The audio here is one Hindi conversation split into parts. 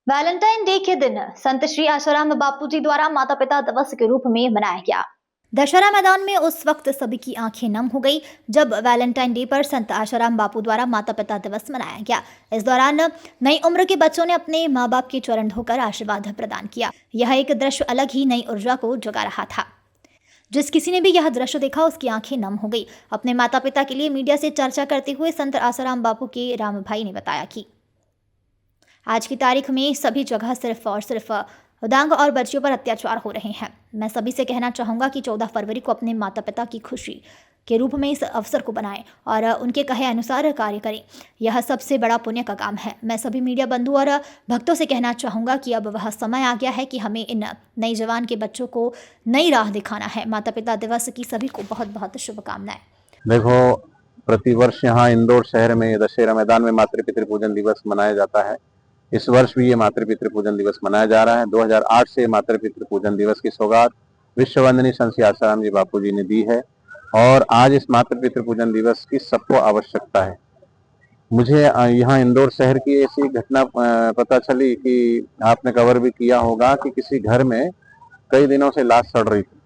वैलेंटाइन डे के दिन संत श्री आशाराम बापू जी द्वारा माता पिता दिवस के रूप में मनाया गया। दशहरा मैदान में उस वक्त सभी की आंखें नम हो गई जब वैलेंटाइन डे पर संत आशाराम बापू द्वारा माता पिता दिवस मनाया गया। इस दौरान नई उम्र के बच्चों ने अपने माँ बाप के चरण धोकर आशीर्वाद प्रदान किया। यह एक दृश्य अलग ही नई ऊर्जा को जगा रहा था। जिस किसी ने भी यह दृश्य देखा उसकी आंखें नम हो गई। अपने माता पिता के लिए मीडिया से चर्चा करते हुए संत आशाराम बापू के राम भाई ने बताया कि आज की तारीख में सभी जगह सिर्फ और सिर्फ दिव्यांग और बच्चियों पर अत्याचार हो रहे हैं। मैं सभी से कहना चाहूँगा कि 14 फरवरी को अपने माता पिता की खुशी के रूप में इस अवसर को बनाएं और उनके कहे अनुसार कार्य करें। यह सबसे बड़ा पुण्य का काम है। मैं सभी मीडिया बंधु और भक्तों से कहना चाहूँगा कि अब वह समय आ गया है कि हमें इन नई जवान के बच्चों को नई राह दिखाना है। माता पिता दिवस की सभी को बहुत बहुत शुभकामनाएं। देखो, प्रतिवर्ष यहाँ इंदौर शहर में दशहरा मैदान में मातृ पितृ पूजन दिवस मनाया जाता है। इस वर्ष भी ये मातृ पितृ पूजन दिवस मनाया जा रहा है। 2008 से मातृ पितृ पूजन दिवस की सौगात विश्व वंदनीय संत श्री आशाराम जी बापू जी ने दी है और आज इस मातृ पितृ पूजन दिवस की सबको आवश्यकता है। मुझे यहाँ इंदौर शहर की ऐसी घटना पता चली कि आपने कवर भी किया होगा कि किसी घर में कई दिनों से लाश सड़ रही थी।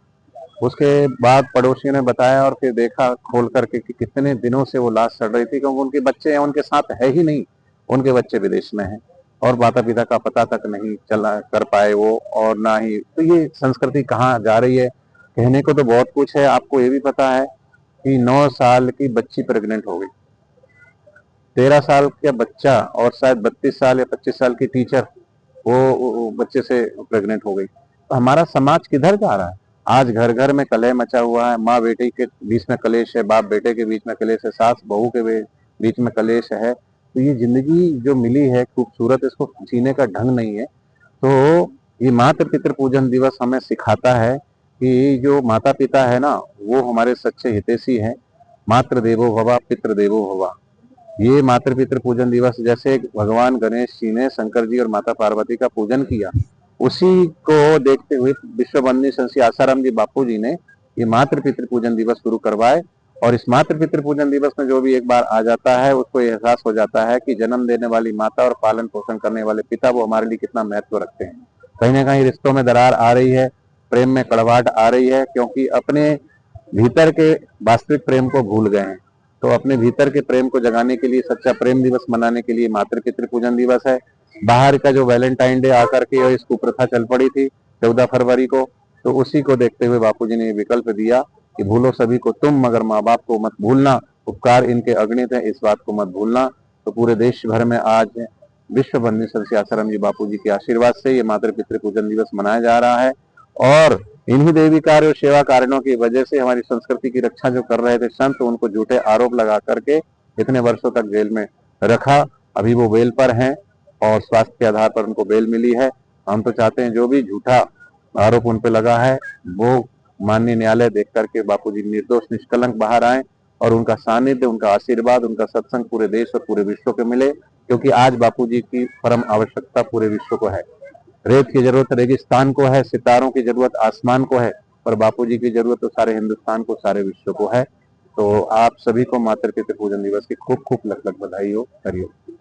उसके बाद पड़ोसियों ने बताया और फिर देखा खोल करके कि कितने दिनों से वो लाश सड़ रही थी, क्योंकि उनके बच्चे उनके साथ है ही नहीं, उनके बच्चे विदेश में हैं और माता पिता का पता तक नहीं चला कर पाए वो, और ना ही तो ये संस्कृति कहाँ जा रही है। कहने को तो बहुत कुछ है। आपको ये भी पता है कि 9 साल की बच्ची प्रेग्नेंट हो गई, 13 साल का बच्चा और शायद 32 साल या 25 साल की टीचर वो बच्चे से प्रेग्नेंट हो गई। तो हमारा समाज किधर जा रहा है। आज घर घर में कलह मचा हुआ है। माँ बेटे के बीच में कलेश है, बाप बेटे के बीच में कलेश है, सास बहू के बीच में कलेश है। तो ये जिंदगी जो मिली है खूबसूरत, इसको जीने का ढंग नहीं है। तो ये मातृ पितृ पूजन दिवस हमें सिखाता है कि जो माता पिता है ना, वो हमारे सच्चे हितैषी हैं। मातृ देवो भव पितृ देवो भव। ये मातृ पितृ पूजन दिवस जैसे भगवान गणेश जी ने शंकर जी और माता पार्वती का पूजन किया, उसी को देखते हुए विश्व वंदनीय संत श्री आशाराम जी बापू जी ने ये मातृ पितृ पूजन दिवस शुरू करवाए। और इस मातृ पितृ पूजन दिवस में जो भी एक बार आ जाता है उसको एहसास हो जाता है कि जन्म देने वाली माता और पालन पोषण करने वाले पिता वो हमारे लिए कितना महत्व रखते हैं। कहीं ना कहीं रिश्तों में दरार आ रही है, प्रेम में कड़वाहट आ रही है, क्योंकि अपने भीतर के वास्तविक प्रेम को भूल गए हैं। तो अपने भीतर के प्रेम को जगाने के लिए, सच्चा प्रेम दिवस मनाने के लिए मातृ पितृ पूजन दिवस है। बाहर का जो वैलेंटाइन डे आकर के इस कुप्रथा चल पड़ी थी 14 फरवरी को, तो उसी को देखते हुए बापूजी ने विकल्प दिया कि भूलो सभी को तुम, मगर माँ बाप को मत भूलना। उपकार इनके अगणित है, इस बात को मत भूलना। तो पूरे देश भर में आज विश्व वंदनीय संत श्री आशाराम जी बापू जी के आशीर्वाद से ये मातृ पितृ पूजन दिवस मनाया जा रहा है। और इन्हीं देवी कार्य और सेवा कारणों की वजह से हमारी संस्कृति की रक्षा जो कर रहे थे संत, उनको झूठे आरोप लगा करके इतने वर्षों तक जेल में रखा। अभी वो बेल पर हैं और स्वास्थ्य के आधार पर उनको बेल मिली है। हम तो चाहते हैं जो भी झूठा आरोप उन पे लगा है वो माननीय न्यायालय देख करके बापूजी निर्दोष निष्कलंक बाहर आए और उनका सानिध्य, उनका आशीर्वाद, उनका सत्संग पूरे देश और पूरे विश्व को मिले। क्योंकि आज बापूजी की परम आवश्यकता पूरे विश्व को है। रेत की जरूरत रेगिस्तान को है, सितारों की जरूरत आसमान को है, पर बापूजी की जरूरत तो सारे हिंदुस्तान को, सारे विश्व को है। तो आप सभी को मातृ पितृ पूजन दिवस की खूब खूब लख लख बधाई हो। हरिओम।